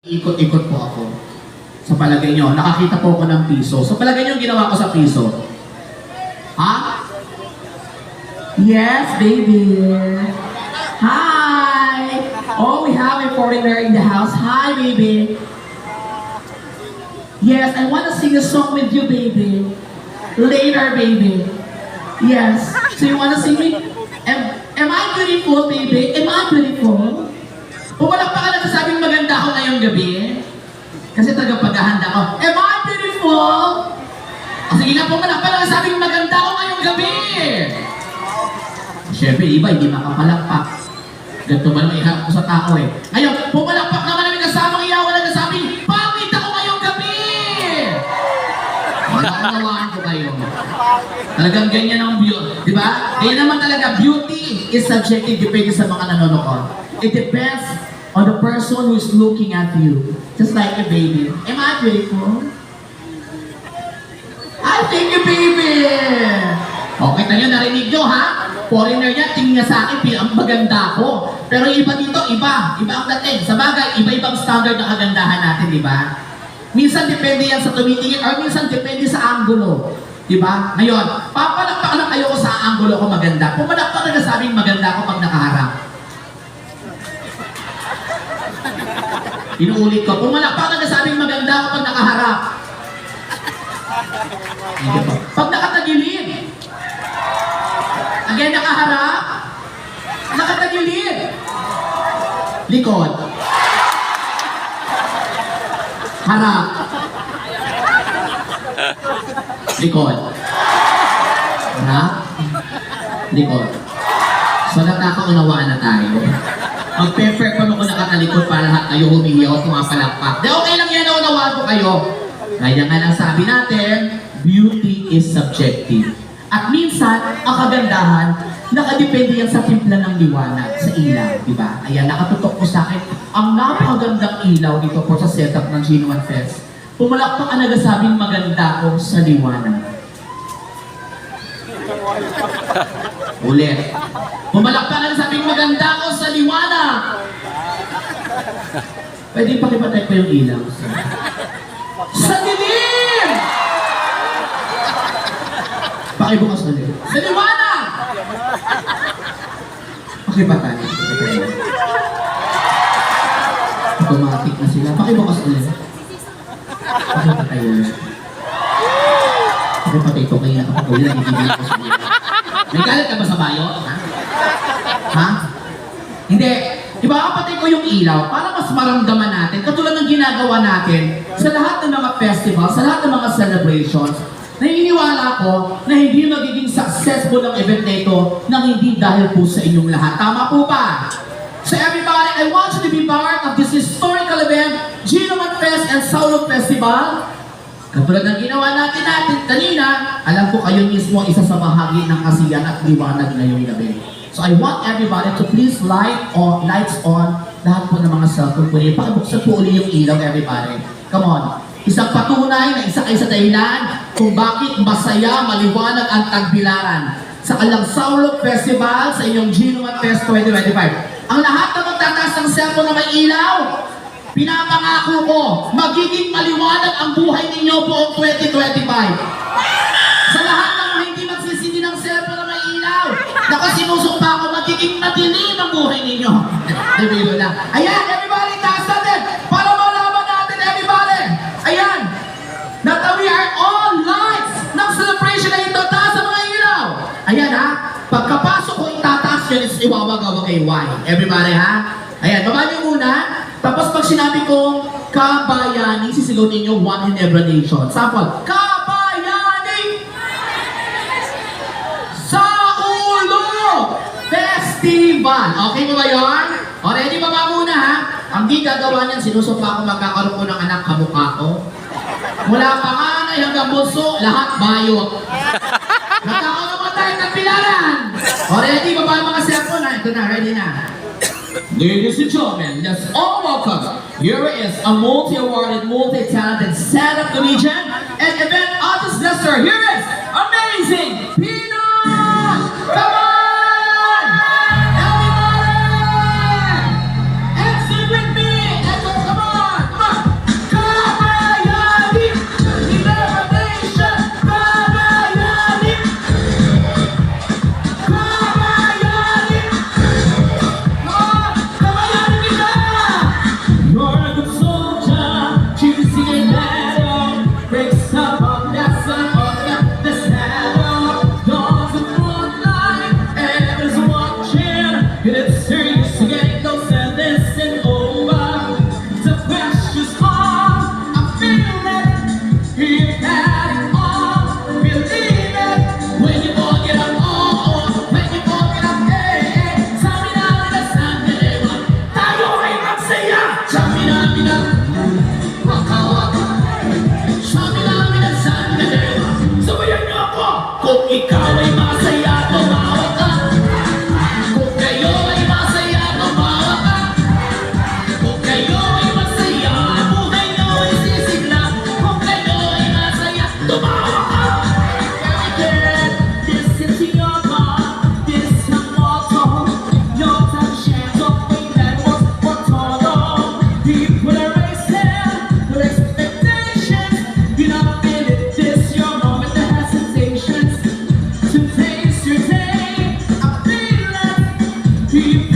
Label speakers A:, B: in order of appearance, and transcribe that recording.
A: Ikot-ikot po ako. Sa palagay nyo, nakakita po ako ng piso. Sa palagay nyo, ginawa ko sa piso. Ha? Yes, baby. Hi! Oh, we have a foreigner in the house. Hi, baby. Yes, I want to sing a song with you, baby. Later, baby. Yes. So you want to sing me? Am I beautiful, baby? Am I beautiful? Pumalak pa ka na sabing maganda ako ngayong gabi. Kasi tagapaghahanda ko. Am I beautiful? O sige nga, pumalak pa na sabing maganda ako ngayong gabi. Siyempre, iba, hindi makapalakpak. Ganito ba naman iharap ko sa tao eh. Ngayon, pumalakpak naman namin kasamang iyawan na nasabing, pangit ako ngayong gabi! Maunawaan ko kayo. Talagang ganyan ang beauty. Di ba? Ganyan naman talaga, beauty is subjective, depende sa mga nanonood. It depends on the person who is looking at you. Just like a baby. Am I beautiful? I think you, baby! Okay, tayo, narinig nyo, ha? Foreigner niya, tingin niya sa akin, ang maganda ko. Pero yung iba dito, iba. Iba ang dating. Sa bagay, iba-ibang standard ng kagandahan natin, di ba? Minsan depende yan sa tumitingin, or minsan depende sa angulo. Di ba? Ngayon, papalakpakan lang kayo ko sa angulo ko maganda. Pumalakpak na sabing maganda ko pag nakaharap. Inuulit ko, pumalakpak na sabing maganda ko pag nakaharap. Pag nakatagilid. Again, nakaharap. Nakatagilid. Likod. Harap. Likod. Harap. Likod. So, nakakaunawaan na tayo. Mag-perfect pa ako nakatalikod para lahat kayo humihiyaw at pumapalakpak. De, okay lang yan, naunawaan ko kayo. Kaya nga lang sabi natin, beauty is subjective. At minsan, ang kagandahan, nakadepende yan sa timpla ng liwanag, sa ilaw, di ba? Ayan, nakatutok ko sa akin, ang napakagandang ilaw dito po sa setup ng Gino One Fest. Pumalakpak ang nagasabing maganda ko sa liwanag. Ulit. Pumalakpak ang nagasabing maganda ko sa liwanag. Pwede pakipatay ko yung ilaw. Sa dilim! Pakibukas ulit. Sa liwanag! Pakipatay. Automatic na sila. Pakibukas ulit. Pakipatay ulit. Pakipatay ko kaya nakapagawin na hindi ko sa liwanag. May galit ka ba sa bayo? Ha? Ha? Hindi. Ipapatay ko yung ilaw para mas maramdaman natin, katulad ng ginagawa natin sa lahat ng mga festivals, sa lahat ng mga celebrations. Naniniwala ko na hindi magiging successful ang event na ito nang hindi dahil po sa inyong lahat. Tama po ba? So everybody, I want you to be part of this historical event, Gino One Fest and Saulog Festival. Katulad ng ginawa natin kanina, alam ko kayo mismo isa sa bahagi ng kasiyan at liwanag ngayong gabi. So I want everybody to please lights on, lahat po ng mga cellphone po niyo. Pakibuksan po ulit yung ilaw, everybody. Come on. Isang patunay na isa kayo sa dahilan kung bakit masaya, maliwanag ang Tagbilaran sa Alang Saulog Festival sa inyong Gino One Fest 2025. Ang lahat na magtataas ng cellphone na may ilaw, pinapangako ko, magiging maliwanag ang buhay ninyo buong 2025. Sa lahat ng hindi magsisindi ng cellphone na may ilaw, naku, sinusumpa ko, magiging madilim ang buhay ninyo. Dibilo lang. Ayan, everybody, taas natin para malaman natin, everybody. Ayan, that we are all lights ng celebration na ito, taas ang mga ilaw. Ayan ha, pagkapasok ko itataas yun, is iwawagawa kay Y. Everybody ha? Ayan, baba niyo muna. Tapos pag sinabi kong kabayani, sisigaw ninyo One Ginebra Nation. Sample, kabayani! Sa ulo! Festival! Okay mo ba yun? O, ready ba ba muna ha? Ang di gagawa niyan, sinusumpa ko magkakaroon ko ng anak kamukha ko. Mula panganay hanggang bunso, lahat bayot. Nagkakaroon mo tayo ng Pilaran! O, ready ba ba ang mga cellphone ha? Ito na, ready na. Ladies and gentlemen, let's all welcome. Here is a multi-awarded, multi-talented stand-up comedian and event artist Lester. Here is Amazing Peanut! Come on! Everybody! And sing with me! Echo, come on!
B: Hindi